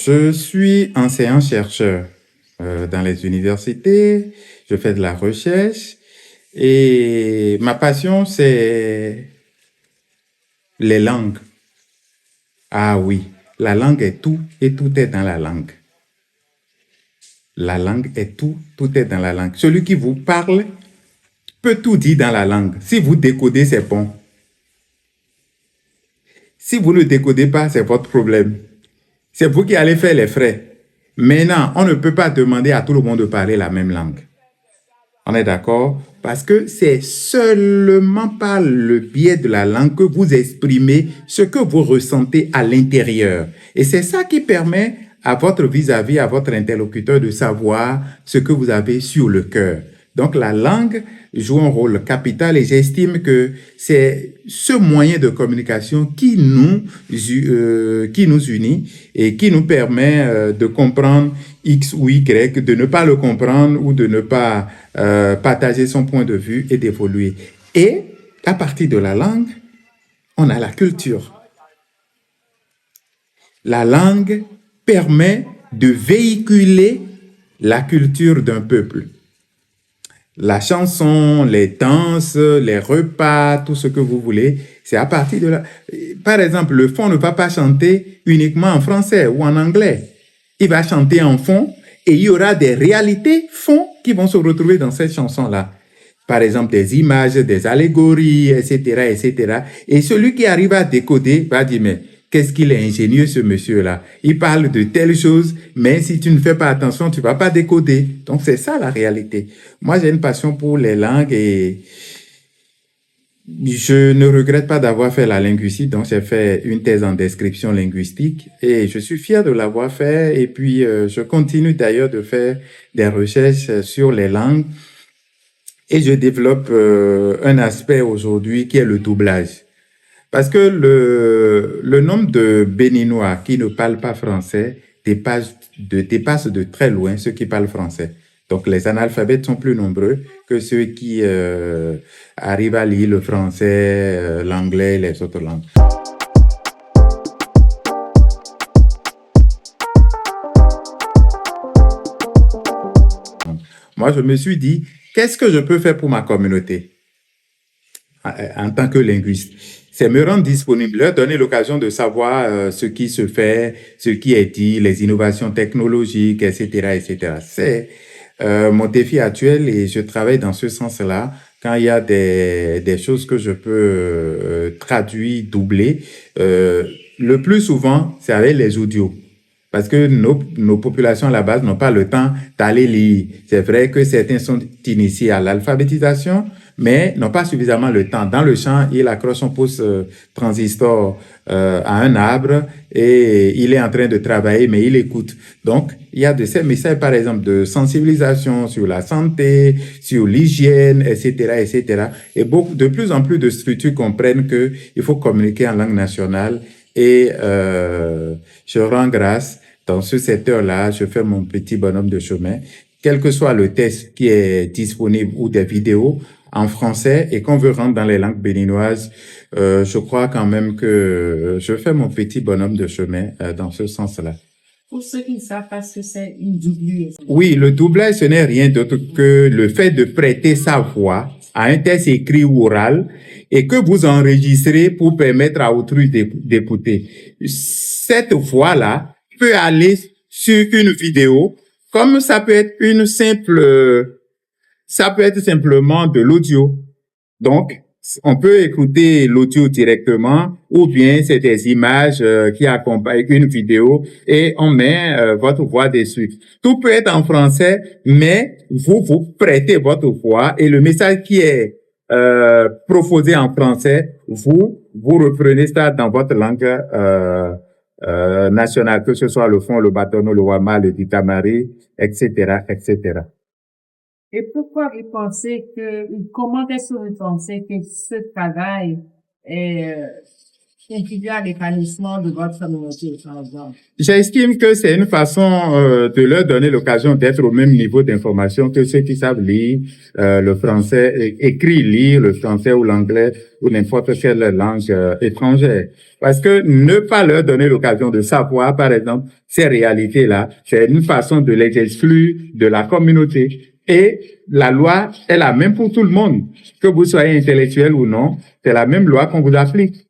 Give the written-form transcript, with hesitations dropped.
Je suis enseignant-chercheur dans les universités, je fais de la recherche et ma passion, c'est les langues. Ah oui, la langue est tout et tout est dans la langue. La langue est tout, tout est dans la langue. Celui qui vous parle peut tout dire dans la langue. Si vous décodez, c'est bon. Si vous ne décodez pas, c'est votre problème. C'est vous qui allez faire les frais. Maintenant, on ne peut pas demander à tout le monde de parler la même langue. On est d'accord? Parce que c'est seulement par le biais de la langue que vous exprimez ce que vous ressentez à l'intérieur. Et c'est ça qui permet à votre vis-à-vis, à votre interlocuteur de savoir ce que vous avez sur le cœur. Donc la langue joue un rôle capital et j'estime que c'est ce moyen de communication qui nous unit et qui nous permet de comprendre X ou Y, de ne pas le comprendre ou de ne pas partager son point de vue et d'évoluer. Et à partir de la langue, on a la culture. La langue permet de véhiculer la culture d'un peuple. La chanson, les danses, les repas, tout ce que vous voulez, c'est à partir de là. Par exemple, le fond ne va pas chanter uniquement en français ou en anglais. Il va chanter en fond et il y aura des réalités fond qui vont se retrouver dans cette chanson-là. Par exemple, des images, des allégories, etc., etc. Et celui qui arrive à décoder va dire, mais qu'est-ce qu'il est ingénieux, ce monsieur-là. Il parle de telle chose, mais si tu ne fais pas attention, tu vas pas décoder. Donc, c'est ça la réalité. Moi, j'ai une passion pour les langues et je ne regrette pas d'avoir fait la linguistique. Donc, j'ai fait une thèse en description linguistique et je suis fier de l'avoir fait. Et puis, je continue d'ailleurs de faire des recherches sur les langues et je développe un aspect aujourd'hui qui est le doublage. Parce que le nombre de Béninois qui ne parlent pas français dépasse de très loin ceux qui parlent français. Donc, les analphabètes sont plus nombreux que ceux qui arrivent à lire le français, l'anglais et les autres langues. Moi, je me suis dit, qu'est-ce que je peux faire pour ma communauté en tant que linguiste? C'est me rendre disponible, leur donner l'occasion de savoir ce qui se fait, ce qui est dit, les innovations technologiques, etc., etc. C'est mon défi actuel et je travaille dans ce sens-là. Quand il y a des choses que je peux traduire, doubler, le plus souvent, c'est avec les audios. Parce que nos populations à la base n'ont pas le temps d'aller lire. C'est vrai que certains sont initiés à l'alphabétisation, mais n'ont pas suffisamment le temps. Dans le champ, il accroche son pouce transistor à un arbre et il est en train de travailler, mais il écoute. Donc, il y a de ces messages, par exemple, de sensibilisation sur la santé, sur l'hygiène, etc., etc. Et de plus en plus de structures comprennent qu'il faut communiquer en langue nationale. Et je rends grâce. Dans ce secteur-là, je fais mon petit bonhomme de chemin. Quel que soit le texte qui est disponible ou des vidéos en français et qu'on veut rendre dans les langues béninoises, je crois quand même que je fais mon petit bonhomme de chemin dans ce sens-là. Pour ceux qui ne savent pas ce que c'est une doublure. Oui, le doublage, ce n'est rien d'autre que le fait de prêter sa voix à un texte écrit ou oral et que vous enregistrez pour permettre à autrui d'écouter. Cette voix-là peut aller sur une vidéo, comme ça peut être ça peut être simplement de l'audio. Donc, on peut écouter l'audio directement ou bien c'est des images qui accompagnent une vidéo et on met votre voix dessus. Tout peut être en français, mais vous prêtez votre voix et le message qui est proposé en français, vous reprenez ça dans votre langue nationale, que ce soit le fon, le batono, le wama, le ditamari, etc., etc. Et pourquoi vous pensez comment est-ce que vous pensez que ce travail est contribuer à l'épanouissement de votre communauté, par exemple? J'estime que c'est une façon de leur donner l'occasion d'être au même niveau d'information que ceux qui savent lire le français, écrit, lire le français ou l'anglais ou n'importe quelle langue étrangère. Parce que ne pas leur donner l'occasion de savoir, par exemple, ces réalités-là, c'est une façon de les exclure de la communauté. Et la loi est la même pour tout le monde. Que vous soyez intellectuel ou non, c'est la même loi qu'on vous applique.